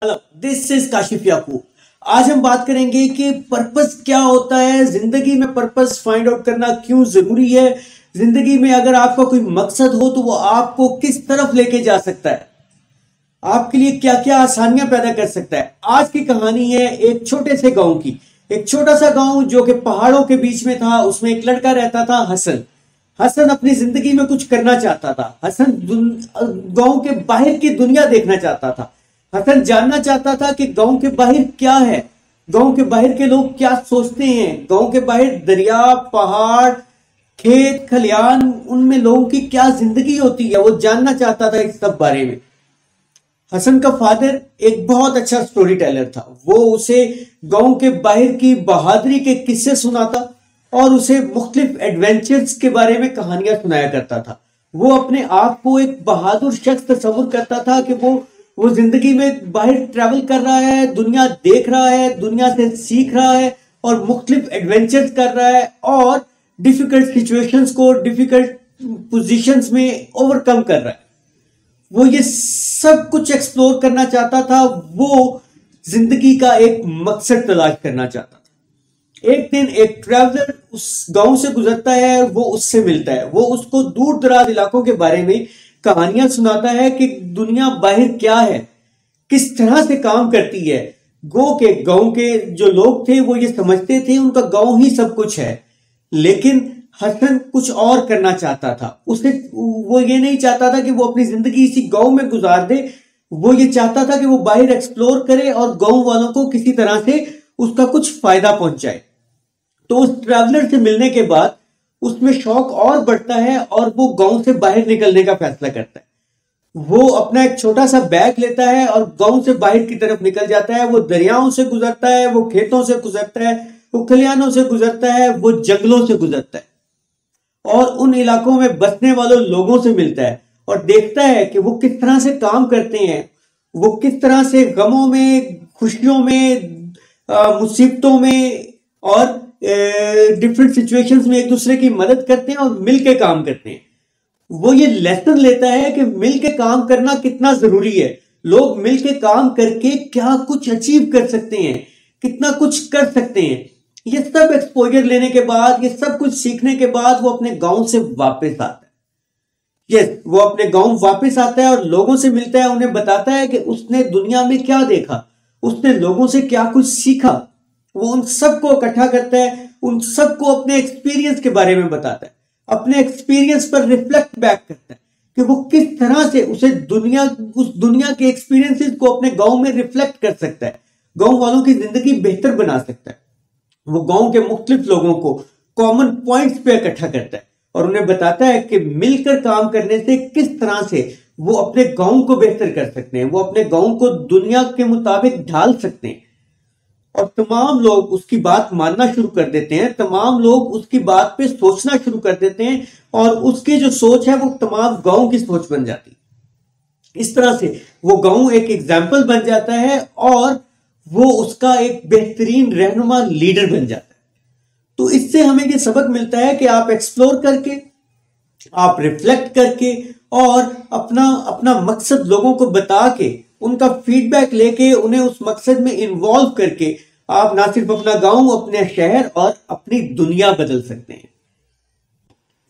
Hello, this is Kashif याकूब। आज हम बात करेंगे कि पर्पस क्या होता है, जिंदगी में पर्पस फाइंड आउट करना क्यों जरूरी है, जिंदगी में अगर आपका कोई मकसद हो तो वो आपको किस तरफ लेके जा सकता है, आपके लिए क्या क्या आसानियां पैदा कर सकता है। आज की कहानी है एक छोटे से गांव की। एक छोटा सा गांव जो कि पहाड़ों के बीच में था। उसमें एक लड़का रहता था, हसन। हसन अपनी जिंदगी में कुछ करना चाहता था। हसन गांव के बाहर की दुनिया देखना चाहता था। हसन जानना चाहता था कि गांव के बाहर क्या है, गांव के बाहर के लोग क्या सोचते हैं, गांव के बाहर दरिया, पहाड़, खेत खलियान, उनमें लोगों की क्या जिंदगी होती है। वो जानना चाहता था इस सब बारे में। हसन का फादर एक बहुत अच्छा स्टोरी टेलर था। वो उसे गांव के बाहर की बहादुरी के किस्से सुनाता और उसे मुख्तलिफ एडवेंचर्स के बारे में कहानियां सुनाया करता था। वो अपने आप को एक बहादुर शख्स तस्वुर करता था कि वो जिंदगी में बाहर ट्रैवल कर रहा है, दुनिया देख रहा है, दुनिया से सीख रहा है और मुख्तलिफ एडवेंचर्स कर रहा है और डिफिकल्ट सिचुएशंस को, डिफिकल्ट पोजीशंस में ओवरकम कर रहा है। वो ये सब कुछ एक्सप्लोर करना चाहता था। वो जिंदगी का एक मकसद तलाश करना चाहता था। एक दिन एक ट्रैवलर उस गांव से गुजरता है। वो उससे मिलता है। वो उसको दूर दराज इलाकों के बारे में कहानियां सुनाता है कि दुनिया बाहर क्या है, किस तरह से काम करती है। गांव के जो लोग थे वो ये समझते थे उनका गांव ही सब कुछ है, लेकिन हसन कुछ और करना चाहता था। वो ये नहीं चाहता था कि वो अपनी जिंदगी इसी गांव में गुजार दे। वो ये चाहता था कि वो बाहर एक्सप्लोर करे और गांव वालों को किसी तरह से उसका कुछ फायदा पहुंचाए। तो उस ट्रैवलर से मिलने के बाद उसमें शौक और बढ़ता है और वो गांव से बाहर निकलने का फैसला करता है। वो अपना एक छोटा सा बैग लेता है और गांव से बाहर की तरफ निकल जाता है। वो दरियाओं से गुजरता है, वो खेतों से गुजरता है, वो खलियानों से गुजरता है, वो जंगलों से गुजरता है और उन इलाकों में बसने वालों लोगों से मिलता है और देखता है कि वो किस तरह से काम करते हैं, वो किस तरह से गमों में, खुशियों में, मुसीबतों में और डिफरेंट सिचुएशंस में एक दूसरे की मदद करते हैं और मिलके काम करते हैं। वो ये लेसन लेता है कि मिलके काम करना कितना जरूरी है। लोग मिलके काम करके क्या कुछ अचीव कर सकते हैं, कितना कुछ कर सकते हैं। ये सब एक्सपोजर लेने के बाद, ये सब कुछ सीखने के बाद वो अपने गांव से वापस आता है। वो अपने गांव वापस आता है और लोगों से मिलता है, उन्हें बताता है कि उसने दुनिया में क्या देखा, उसने लोगों से क्या कुछ सीखा। वो उन सबको इकट्ठा करता है, उन सबको अपने एक्सपीरियंस के बारे में बताता है, अपने एक्सपीरियंस पर रिफ्लेक्ट बैक करता है कि वो किस तरह से उस दुनिया के एक्सपीरियंसेस को अपने गांव में रिफ्लेक्ट कर सकता है, गांव वालों की जिंदगी बेहतर बना सकता है। वो गांव के मुख्तलिफ लोगों को कॉमन पॉइंट्स पे इकट्ठा करता है और उन्हें बताता है कि मिलकर काम करने से किस तरह से वो अपने गांव को बेहतर कर सकते हैं, वो अपने गांव को दुनिया के मुताबिक ढाल सकते हैं। और तमाम लोग उसकी बात मानना शुरू कर देते हैं, तमाम लोग उसकी बात पे सोचना शुरू कर देते हैं और उसकी जो सोच है वो तमाम गांव की सोच बन जाती है। इस तरह से वो गांव एक एग्जाम्पल बन जाता है और वो उसका एक बेहतरीन रहनुमा लीडर बन जाता है। तो इससे हमें ये सबक मिलता है कि आप एक्सप्लोर करके, आप रिफ्लेक्ट करके और अपना मकसद लोगों को बता के, उनका फीडबैक लेके, उन्हें उस मकसद में इन्वॉल्व करके आप ना सिर्फ अपना गांव, अपने शहर और अपनी दुनिया बदल सकते हैं।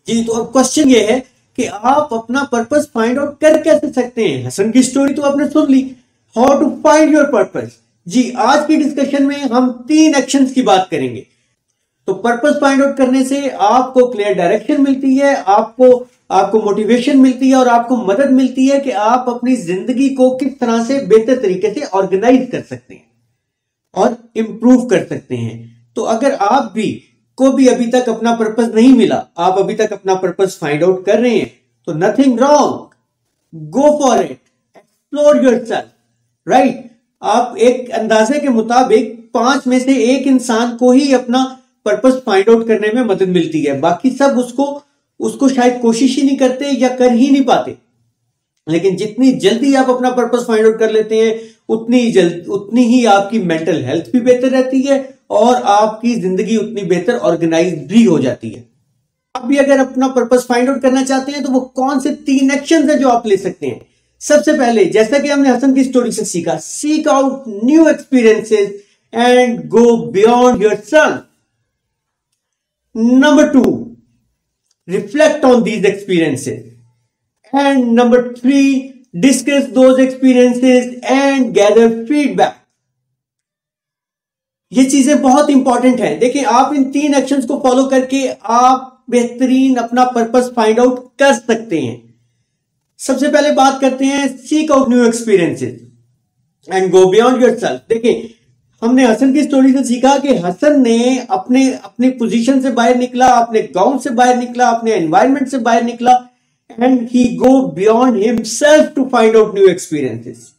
जी, तो अब क्वेश्चन ये है कि आप अपना पर्पस फाइंड आउट कर कैसे सकते हैं। हसन की स्टोरी तो आपने सुन ली, how to find your purpose. जी, आज की डिस्कशन में हम 3 एक्शंस की बात करेंगे। तो पर्पस फाइंड आउट करने से आपको क्लियर डायरेक्शन मिलती है, आपको मोटिवेशन मिलती है और आपको मदद मिलती है कि आप अपनी जिंदगी को किस तरह से बेहतर तरीके से ऑर्गेनाइज कर सकते हैं और इंप्रूव कर सकते हैं। तो अगर आप को भी अभी तक अपना पर्पस नहीं मिला, आप अभी तक अपना पर्पस फाइंड आउट कर रहे हैं, तो nothing wrong, go for it, explore yourself, right. आप एक अंदाजे के मुताबिक 5 में से 1 इंसान को ही अपना पर्पस फाइंड आउट करने में मदद मिलती है। बाकी सब उसको शायद कोशिश ही नहीं करते या कर ही नहीं पाते। लेकिन जितनी जल्दी आप अपना पर्पस फाइंड आउट कर लेते हैं, उतनी ही आपकी मेंटल हेल्थ भी बेहतर रहती है और आपकी जिंदगी उतनी बेहतर ऑर्गेनाइज भी हो जाती है। आप भी अगर अपना पर्पस फाइंड आउट करना चाहते हैं तो वो कौन से 3 एक्शन है जो आप ले सकते हैं। सबसे पहले जैसा कि हमने हसन की स्टोरी से सीखा, seek out new experiences and go beyond yourself. Number 2, reflect on these experiences. And number 3, discuss those experiences and gather feedback. ये चीजें बहुत इंपॉर्टेंट हैं। देखिए, आप इन 3 एक्शंस को फॉलो करके आप बेहतरीन अपना पर्पस फाइंड आउट कर सकते हैं। सबसे पहले बात करते हैं seek out new experiences and go beyond yourself. देखिए, हमने हसन की स्टोरी से सीखा कि हसन ने अपने पोजीशन से बाहर निकला, अपने गांव से बाहर निकला, अपने एनवायरनमेंट से बाहर निकला, and he go beyond himself to find out new experiences.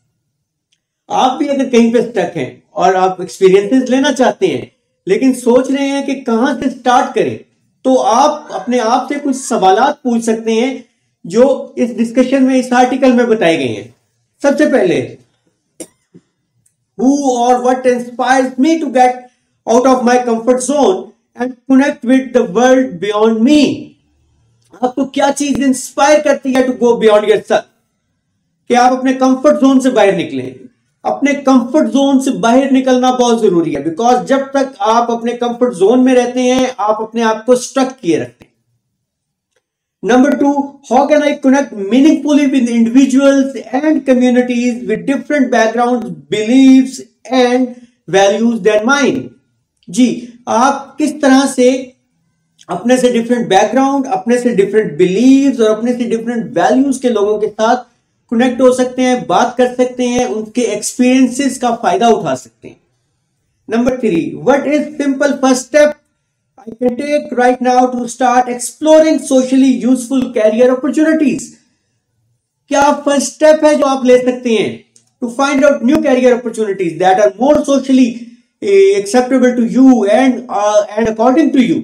आप भी अगर कहीं पे स्टक हैं और आप एक्सपीरियंसेस लेना चाहते हैं लेकिन सोच रहे हैं कि कहां से स्टार्ट करें, तो आप अपने आप से कुछ सवालात पूछ सकते हैं जो इस डिस्कशन में, इस आर्टिकल में बताए गए हैं। सबसे पहले, who or what inspires me to get out of my comfort zone and connect with the world beyond me? आपको क्या चीज इंस्पायर करती है टू गो बियॉन्ड योरसेल्फ, कि आप अपने कंफर्ट जोन से बाहर निकलें। अपने कंफर्ट जोन से बाहर निकलना बहुत जरूरी है, बिकॉज जब तक आप अपने कंफर्ट जोन में रहते हैं आप अपने आप को स्टक किए रखते हैं। Number 2, how can I connect meaningfully with individuals and communities with different backgrounds, beliefs and values than mine? जी, आप किस तरह से अपने से डिफरेंट बैकग्राउंड, अपने से डिफरेंट बिलीव्स और अपने से डिफरेंट वैल्यूज के लोगों के साथ कनेक्ट हो सकते हैं, बात कर सकते हैं, उनके एक्सपीरियंसेस का फायदा उठा सकते हैं। Number 3, what is simple first step I can take right now to start exploring socially useful career opportunities? क्या फर्स्ट स्टेप है जो आप ले सकते हैं to find out new career opportunities that are more socially acceptable to you and according to you,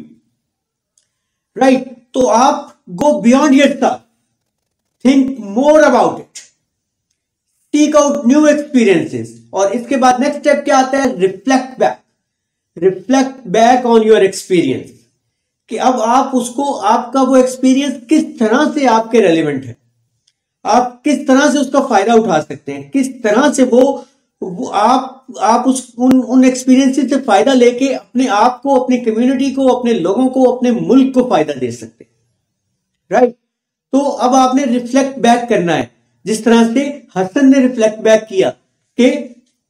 right? तो आप go beyond yourself, think more about it, seek out new experiences, और इसके बाद नेक्स्ट स्टेप क्या आता है? Reflect back on your experience, कि अब आप उसको, आपका वो एक्सपीरियंस किस तरह से आपके रेलेवेंट है, आप किस तरह से उसका फायदा उठा सकते हैं, किस तरह से वो आप उन एक्सपीरियंसेस से फायदा लेके अपने आप को, अपनी कम्युनिटी को, अपने लोगों को, अपने मुल्क को फायदा दे सकते हैं, राइट? तो अब आपने रिफ्लेक्ट बैक करना है, जिस तरह से हसन ने रिफ्लेक्ट बैक किया कि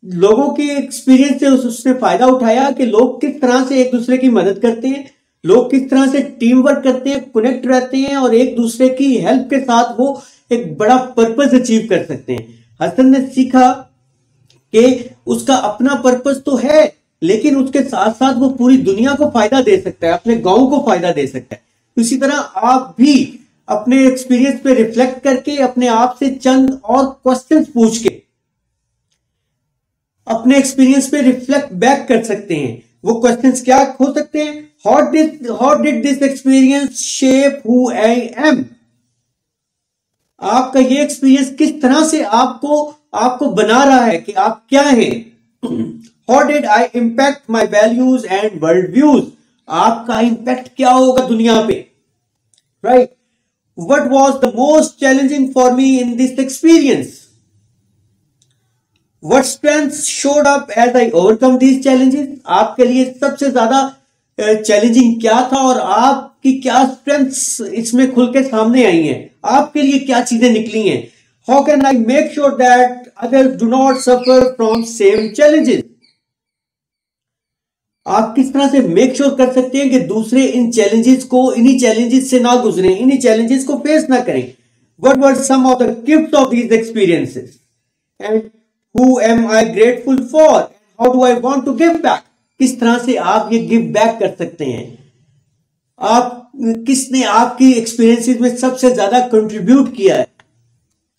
लोगों के एक्सपीरियंस से उसने फायदा उठाया कि लोग किस तरह से एक दूसरे की मदद करते हैं, लोग किस तरह से टीम वर्क करते हैं, कनेक्ट रहते हैं और एक दूसरे की हेल्प के साथ वो एक बड़ा पर्पस अचीव कर सकते हैं। हसन ने सीखा कि उसका अपना पर्पस तो है, लेकिन उसके साथ साथ वो पूरी दुनिया को फायदा दे सकता है, अपने गांव को फायदा दे सकता है। इसी तरह आप भी अपने एक्सपीरियंस पे रिफ्लेक्ट करके अपने आप से चंद और क्वेश्चंस पूछ के अपने एक्सपीरियंस पे रिफ्लेक्ट बैक कर सकते हैं। वो क्वेश्चंस क्या हो सकते हैं? How did this experience shape who I am? आपका ये एक्सपीरियंस किस तरह से आपको बना रहा है कि आप क्या हैं? How did I impact my values and world views? आपका इंपैक्ट क्या होगा दुनिया पे, right? What was the most challenging for me in this experience? What strengths showed up as I overcome these challenges? आपके लिए सबसे ज्यादा चैलेंजिंग क्या था और आपकी क्या स्ट्रेंथ्स इसमें खुल के सामने आई हैं? आपके लिए क्या चीजें निकली हैं? How can I make sure that others do not suffer from same challenges? आप किस तरह से मेक श्योर कर सकते हैं कि दूसरे इन चैलेंजेस को, इन्हीं चैलेंजेस से ना गुजरे, इन्हीं चैलेंजेस को फेस ना करें? What were some of the gifts of these experiences? And who am I grateful for? How do I want to give back? किस तरह से आप ये गिव बैक कर सकते हैं? आप किसने आपकी एक्सपीरियंसेस में सबसे ज्यादा कंट्रीब्यूट किया है,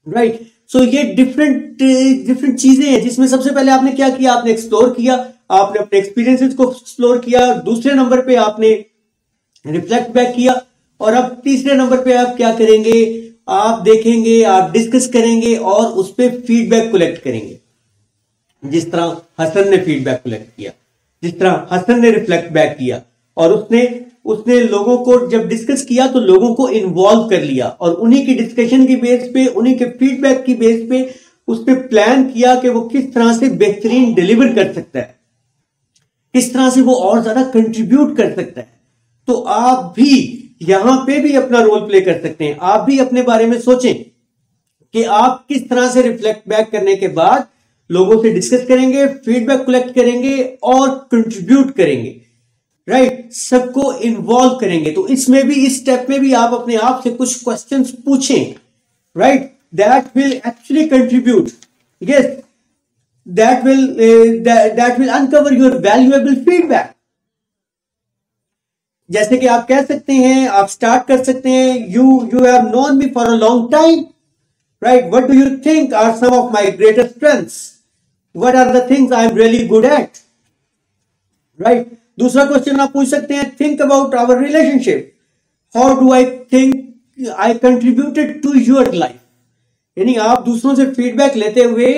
राइट? सो ये डिफरेंट चीजें हैं जिसमें सबसे पहले आपने क्या किया? आपने एक्सप्लोर किया, आपने अपने एक्सपीरियंसेस को एक्सप्लोर किया। दूसरे नंबर पे आपने रिफ्लेक्ट बैक किया, और अब तीसरे नंबर पे आप क्या करेंगे? आप देखेंगे, आप डिस्कस करेंगे और उस पर फीडबैक कलेक्ट करेंगे, जिस तरह हसन ने फीडबैक कलेक्ट किया, जिस तरह हसन ने रिफ्लेक्ट बैक किया और उसने उसने लोगों को जब डिस्कस किया तो लोगों को इन्वॉल्व कर लिया और उन्हीं की डिस्कशन की बेस पे, उन्हीं के फीडबैक की बेस पे उसने प्लान किया कि वो किस तरह से बेहतरीन डिलीवर कर सकता है, किस तरह से वो और ज्यादा कंट्रीब्यूट कर सकता है। तो आप भी यहां पे भी अपना रोल प्ले कर सकते हैं। आप भी अपने बारे में सोचें कि आप किस तरह से रिफ्लेक्ट बैक करने के बाद लोगों से डिस्कस करेंगे, फीडबैक कलेक्ट करेंगे और कंट्रीब्यूट करेंगे, राइट, सबको इन्वॉल्व करेंगे। तो इसमें भी, इस स्टेप में भी आप अपने आप से कुछ क्वेश्चंस पूछें, right, that will actually contribute, yes, that will uncover your valuable feedback। जैसे कि आप कह सकते हैं, आप स्टार्ट कर सकते हैं, you have known me for a long time, right, what do you think are some of my greatest strengths, what are the things I am really good at, right। दूसरा क्वेश्चन आप पूछ सकते हैं, think about our relationship, how do I think I contributed to your life। यानी आप दूसरों से feedback लेते हुए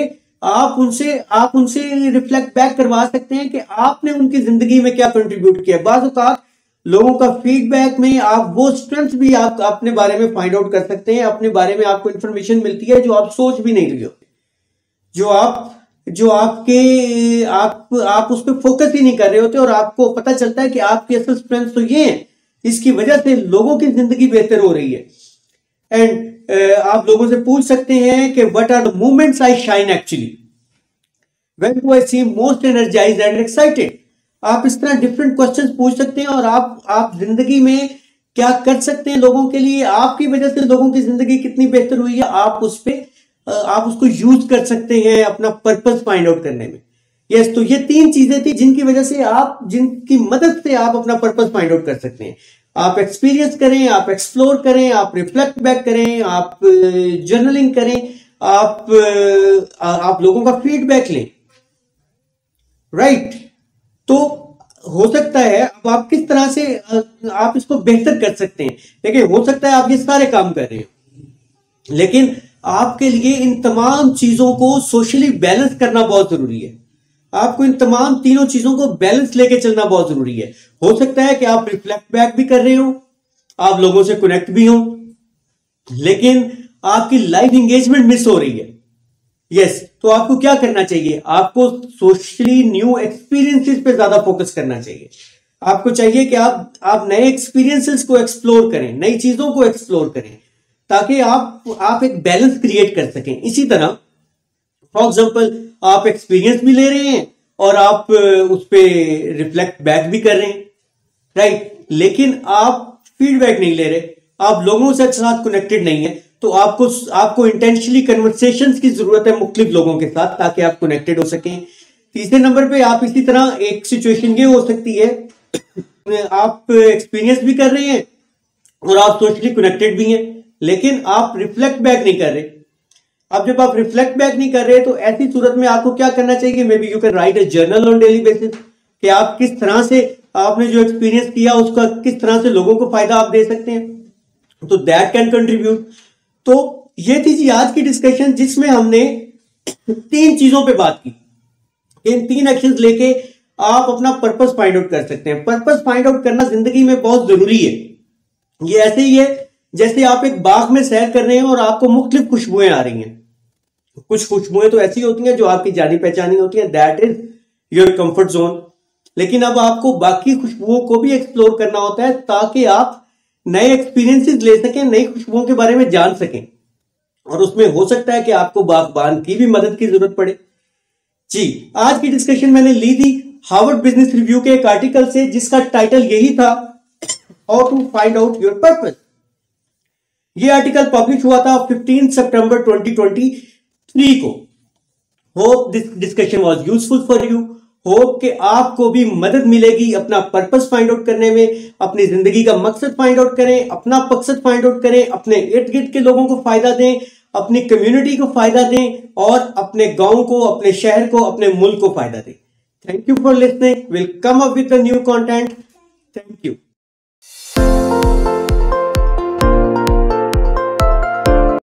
आप उनसे रिफ्लेक्ट बैक करवा सकते हैं कि आपने उनकी जिंदगी में क्या कंट्रीब्यूट किया। बाज़ औक़ात लोगों का फीडबैक में आप वो स्ट्रेंथ भी आप अपने बारे में फाइंड आउट कर सकते हैं, अपने बारे में आपको इंफॉर्मेशन मिलती है जो आप सोच भी नहीं रहे होते, आप उस पर फोकस ही नहीं कर रहे होते और आपको पता चलता है कि आपकी असल स्ट्रेंथ तो ये है, इसकी वजह से लोगों की जिंदगी बेहतर हो रही है। एंड आप लोगों से पूछ सकते हैं कि what are the moments I shine actually, when do I seem most energised and excited. आप इस तरह डिफरेंट क्वेश्चंस पूछ सकते हैं और आप जिंदगी में क्या कर सकते हैं लोगों के लिए, आपकी वजह से लोगों की जिंदगी कितनी बेहतर हुई है, आप उसको यूज कर सकते हैं अपना पर्पस फाइंड आउट करने में। यस, तो ये 3 चीजें थी जिनकी वजह से जिनकी मदद से आप अपना पर्पस फाइंड आउट कर सकते हैं। आप एक्सपीरियंस करें, आप एक्सप्लोर करें, आप रिफ्लेक्ट बैक करें, आप जर्नलिंग करें, आप लोगों का फीडबैक लें, राइट। तो हो सकता है अब आप किस तरह से आप इसको बेहतर कर सकते हैं। देखिए, हो सकता है आप ये सारे काम कर रहे हैं, लेकिन आपके लिए इन तमाम चीजों को सोशली बैलेंस करना बहुत जरूरी है। आपको इन तमाम तीनों चीजों को बैलेंस लेके चलना बहुत जरूरी है। हो सकता है कि आप रिफ्लेक्ट बैक भी कर रहे हो, आप लोगों से कनेक्ट भी हो, लेकिन आपकी लाइफ एंगेजमेंट मिस हो रही है। यस, तो आपको क्या करना चाहिए, आपको सोशली न्यू एक्सपीरियंसेस पे ज्यादा फोकस करना चाहिए। आपको चाहिए कि आप नए एक्सपीरियंसेस को एक्सप्लोर करें, नई चीजों को एक्सप्लोर करें, ताकि आप एक बैलेंस क्रिएट कर सकें। इसी तरह फॉर एग्जांपल आप एक्सपीरियंस भी ले रहे हैं और आप उस पर रिफ्लेक्ट बैक भी कर रहे हैं, राइट, लेकिन आप फीडबैक नहीं ले रहे, आप लोगों से साथ कनेक्टेड नहीं है, तो आपको इंटेंशनली कन्वर्सेशंस की जरूरत है मुख्तलिफ लोगों के साथ, ताकि आप कनेक्टेड हो सकें। तीसरे नंबर पे आप इसी तरह एक सिचुएशन ये हो सकती है, आप एक्सपीरियंस भी कर रहे हैं और आप सोशली कनेक्टेड भी हैं, लेकिन आप रिफ्लेक्ट बैक नहीं कर रहे। अब जब आप रिफ्लेक्ट बैक नहीं कर रहे तो ऐसी सूरत में आपको क्या करना चाहिए, may be you can write A journal on daily basis, कि आप किस तरह से आपने जो एक्सपीरियंस किया उसका किस तरह से लोगों को फायदा आप दे सकते हैं, तो दैट कैन कंट्रीब्यूट। तो ये थी जी आज की डिस्कशन, जिसमें हमने 3 चीजों पे बात की। इन 3 एक्शंस लेके आप अपना पर्पस फाइंड आउट कर सकते हैं। पर्पस फाइंड आउट करना जिंदगी में बहुत जरूरी है। ये ऐसे ही है जैसे आप एक बाग में सैर कर रहे हैं और आपको मुख्तलिफ खुशबुएं आ रही हैं। कुछ खुशबुएं तो ऐसी होती हैं जो आपकी जानी पहचानी होती हैं, that is your comfort zone. लेकिन अब आपको बाकी खुशबुओं को भी एक्सप्लोर करना होता है, ताकि आप नए एक्सपीरियंसेस ले सकें, नई खुशबुओं के बारे में जान सकें। और उसमें हो सकता है कि आपको बागबान की भी मदद की जरूरत पड़े। जी, आज की डिस्कशन मैंने ली थी हार्वर्ड बिजनेस रिव्यू के एक आर्टिकल से, जिसका टाइटल यही था, how to find out your purpose. ये आर्टिकल पब्लिश हुआ था 15 सितंबर 2023 को। Hope this discussion was useful for you. Hope कि आपको भी मदद मिलेगी अपना पर्पस फाइंड आउट करने में, अपनी जिंदगी का मकसद फाइंड आउट करें, अपना मकसद फाइंड आउट करें, अपने इर्द गिर्द के लोगों को फायदा दें, अपनी कम्युनिटी को फायदा दें और अपने गांव को, अपने शहर को, अपने मुल्क को फायदा दें। Thank you for listening. Will come up with new content. Thank you.